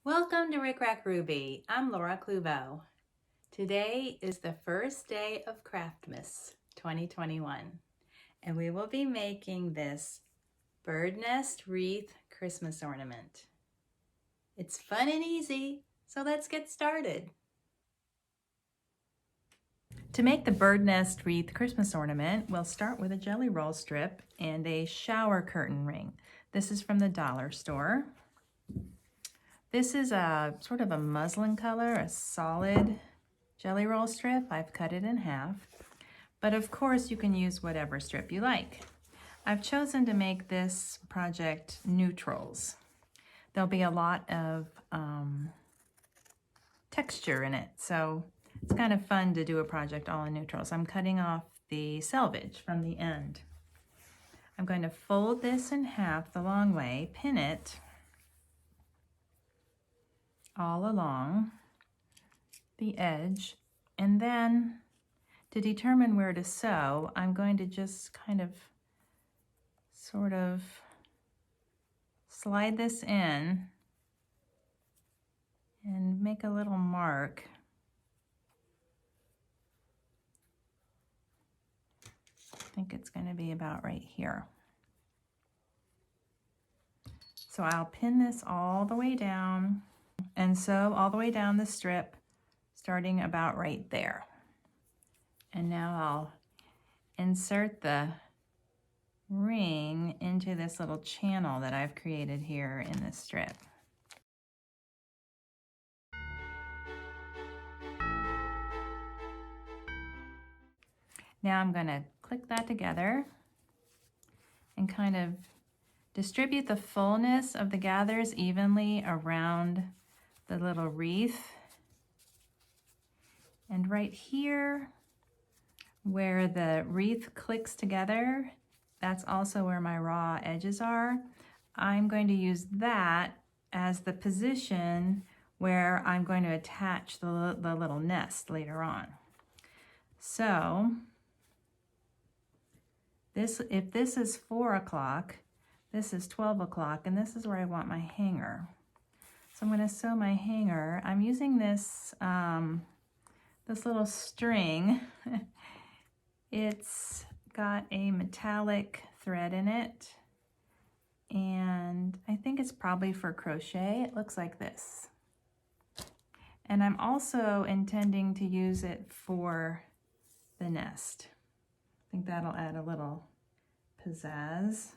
Welcome to RickRackRuby. I'm Laura Cluvo. Today is the first day of Craftmas 2021, and we will be making this bird nest wreath Christmas ornament. It's fun and easy, so let's get started. To make the bird nest wreath Christmas ornament, we'll start with a jelly roll strip and a shower curtain ring. This is from the dollar store. This is a sort of a muslin color, a solid jelly roll strip. I've cut it in half, but of course you can use whatever strip you like. I've chosen to make this project neutrals. There'll be a lot of texture in it, so it's kind of fun to do a project all in neutrals. I'm cutting off the selvage from the end. I'm going to fold this in half the long way, pin it all along the edge, and then to determine where to sew, I'm going to just kind of sort of slide this in and make a little mark. I think it's going to be about right here. So I'll pin this all the way down and sew all the way down the strip, starting about right there. And now I'll insert the ring into this little channel that I've created here in this strip. Now I'm going to click that together and kind of distribute the fullness of the gathers evenly around the little wreath. And right here where the wreath clicks together, that's also where my raw edges are. I'm going to use that as the position where I'm going to attach the little nest later on. So if this is 4 o'clock, this is 12 o'clock, and this is where I want my hanger. So I'm going to sew my hanger. I'm using this, this little string. It's got a metallic thread in it, and I think it's probably for crochet. It looks like this. And I'm also intending to use it for the nest. I think that'll add a little pizzazz,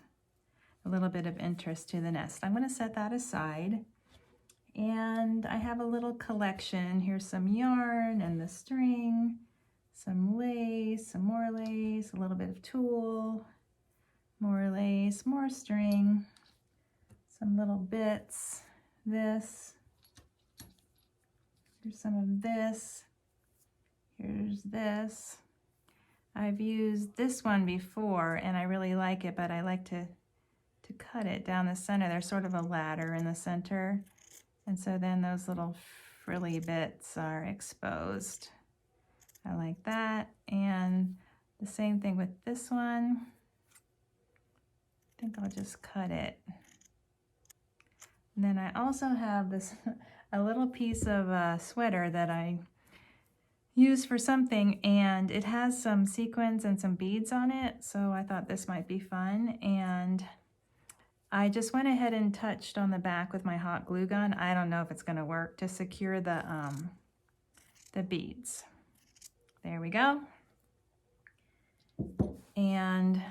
a little bit of interest to the nest. I'm going to set that aside, and I have a little collection. Here's some yarn and the string, some lace, some more lace, a little bit of tulle, more lace, more string, some little bits, this, here's some of this, here's this. I've used this one before and I really like it, but I like to cut it down the center. There's sort of a ladder in the center, and so then those little frilly bits are exposed. I like that. And the same thing with this one. I think I'll just cut it. And then I also have this a little piece of a sweater that I use for something, and it has some sequins and some beads on it, so I thought this might be fun. And I just went ahead and touched on the back with my hot glue gun. I don't know if it's going to work, to secure the beads. There we go. And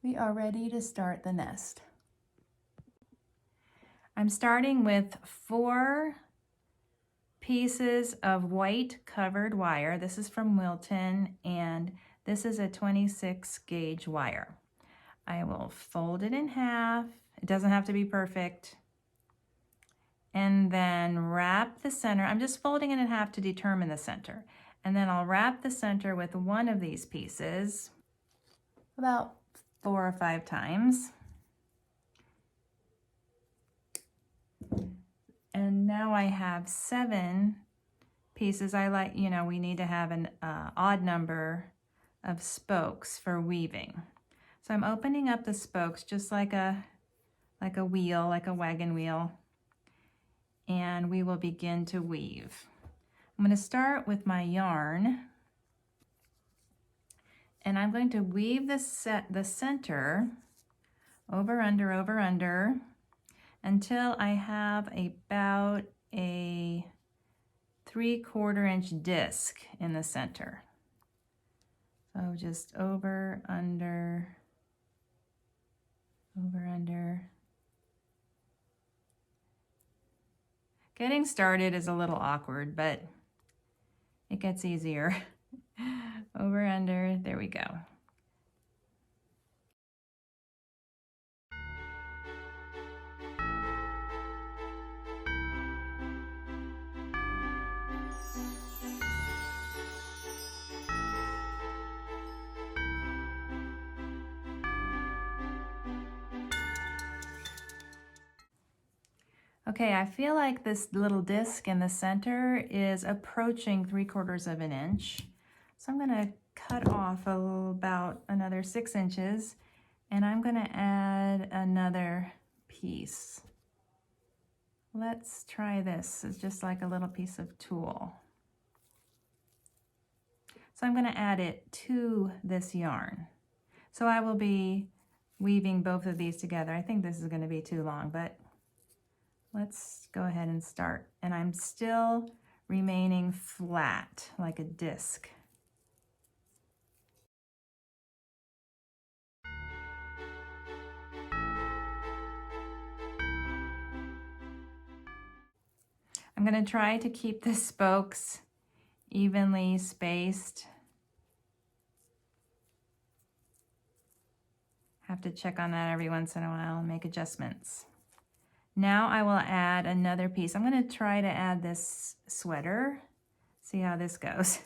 we are ready to start the nest. I'm starting with 4 pieces of white covered wire. This is from Wilton, and this is a 26 gauge wire. I will fold it in half. It doesn't have to be perfect. And then wrap the center. I'm just folding it in half to determine the center. And then I'll wrap the center with one of these pieces about 4 or 5 times. And now I have 7 pieces. I like, you know, we need to have an odd number of spokes for weaving. So I'm opening up the spokes just like a wheel, like a wagon wheel. and we will begin to weave. I'm going to start with my yarn, and I'm going to weave the center over, under, until I have about a 3/4 inch disc in the center. So just over, under, over, under. Getting started is a little awkward, but it gets easier. Over, under, there we go. Okay, I feel like this little disc in the center is approaching 3/4 of an inch. So I'm gonna cut off about another 6 inches, and I'm gonna add another piece. Let's try this. It's just like a little piece of tulle. So I'm gonna add it to this yarn. So I will be weaving both of these together. I think this is gonna be too long, but let's go ahead and start. And I'm still remaining flat, like a disc. I'm going to try to keep the spokes evenly spaced. Have to check on that every once in a while and make adjustments. Now I will add another piece. I'm going to try to add this sweater. See how this goes.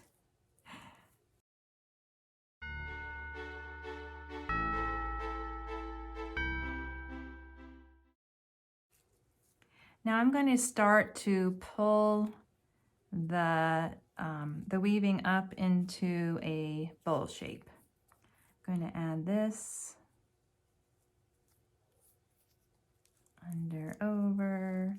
Now I'm going to start to pull the weaving up into a bowl shape. I'm going to add this, under, over.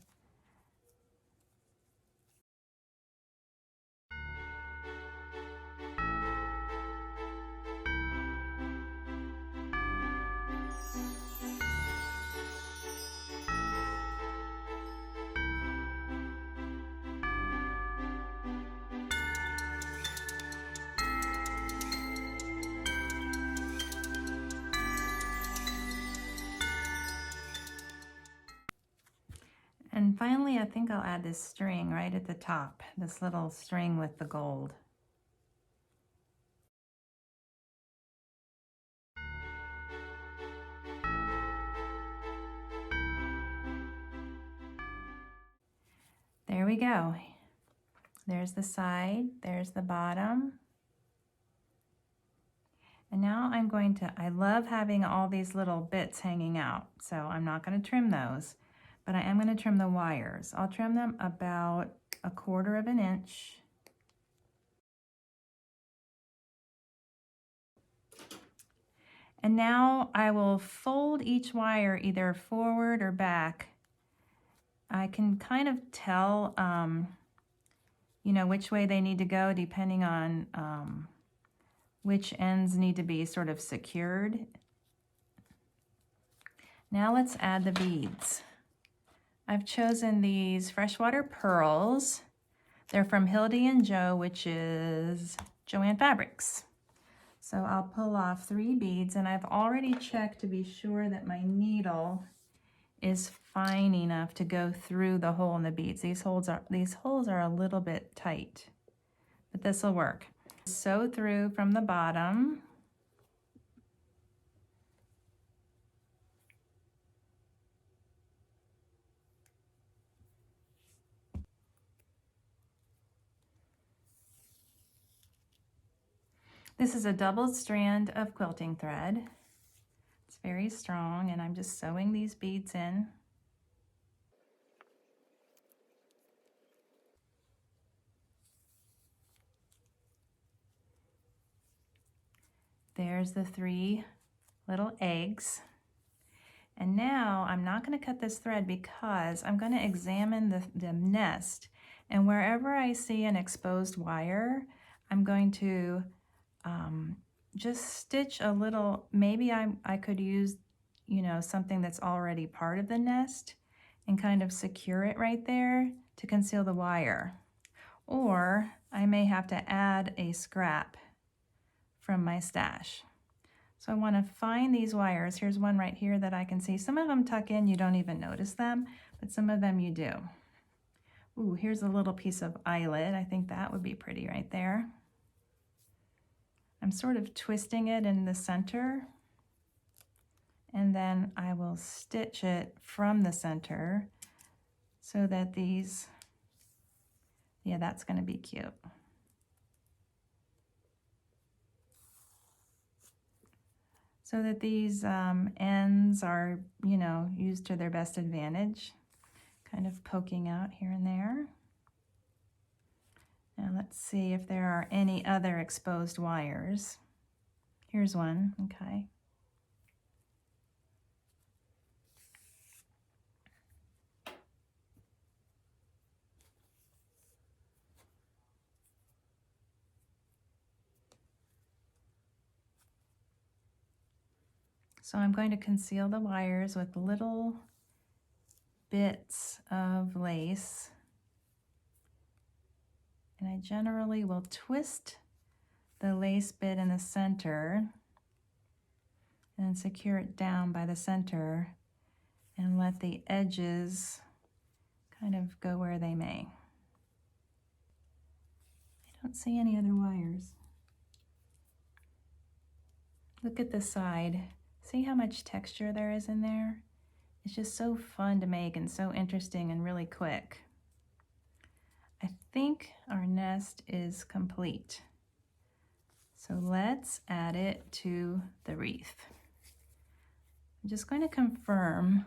And finally, I think I'll add this string right at the top, this little string with the gold. There we go. There's the side, there's the bottom. And now I'm going to, I love having all these little bits hanging out, so I'm not going to trim those, but I am going to trim the wires. I'll trim them about 1/4 of an inch. And now I will fold each wire either forward or back. I can kind of tell, you know, which way they need to go depending on which ends need to be sort of secured. Now let's add the beads. I've chosen these freshwater pearls. They're from Hildie and Jo, which is JoAnn Fabrics. So I'll pull off 3 beads, and I've already checked to be sure that my needle is fine enough to go through the hole in the beads. These holes are a little bit tight, but this will work. Sew through from the bottom. This is a double strand of quilting thread. It's very strong, and I'm just sewing these beads in. There's the 3 little eggs. And now I'm not going to cut this thread because I'm going to examine the nest, and wherever I see an exposed wire, I'm going to just stitch a little. Maybe I could use, you know, something that's already part of the nest and kind of secure it right there to conceal the wire. Or I may have to add a scrap from my stash. So I want to find these wires. Here's one right here that I can see. Some of them tuck in, you don't even notice them, but some of them you do. Ooh, here's a little piece of eyelet. I think that would be pretty right there. I'm sort of twisting it in the center, and then I will stitch it from the center so that these, yeah, that's going to be cute. So that these ends are, you know, used to their best advantage, kind of poking out here and there. Now let's see if there are any other exposed wires. Here's one, okay. So I'm going to conceal the wires with little bits of lace. And I generally will twist the lace bit in the center and secure it down by the center and let the edges kind of go where they may. I don't see any other wires. Look at the side. See how much texture there is in there? It's just so fun to make and so interesting and really quick. I think our nest is complete. So let's add it to the wreath. I'm just going to confirm.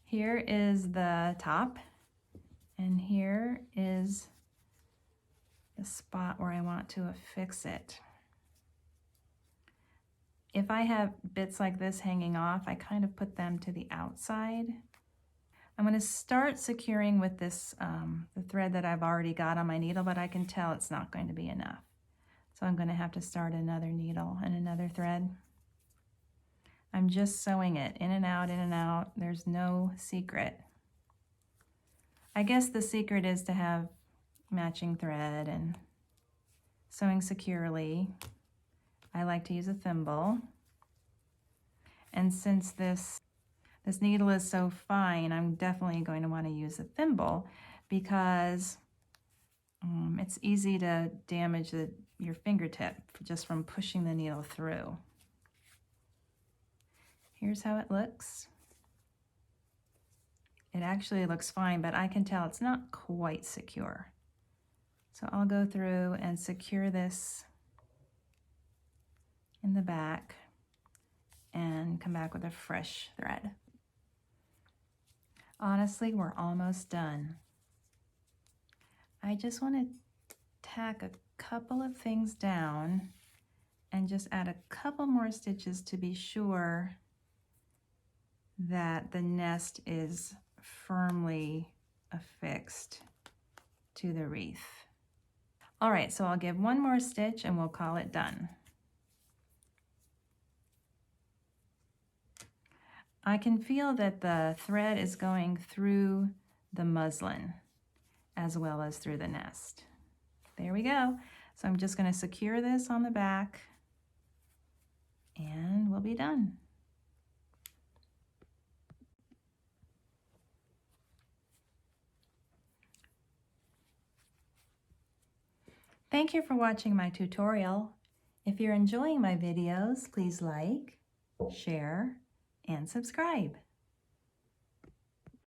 Here is the top, and here is the spot where I want to affix it. If I have bits like this hanging off, I kind of put them to the outside. I'm going to start securing with this, the thread that I've already got on my needle, but I can tell it's not going to be enough. So I'm going to have to start another needle and another thread. I'm just sewing it in and out, in and out. There's no secret. I guess the secret is to have matching thread and sewing securely. I like to use a thimble. And since this needle is so fine, I'm definitely going to want to use a thimble because it's easy to damage your fingertip just from pushing the needle through. Here's how it looks. It actually looks fine, but I can tell it's not quite secure. So I'll go through and secure this in the back and come back with a fresh thread. Honestly, we're almost done. I just want to tack a couple of things down and just add a couple more stitches to be sure that the nest is firmly affixed to the wreath. All right, so I'll give one more stitch and we'll call it done. I can feel that the thread is going through the muslin as well as through the nest. There we go. So I'm just going to secure this on the back and we'll be done. Thank you for watching my tutorial. If you're enjoying my videos, please like, share, and subscribe.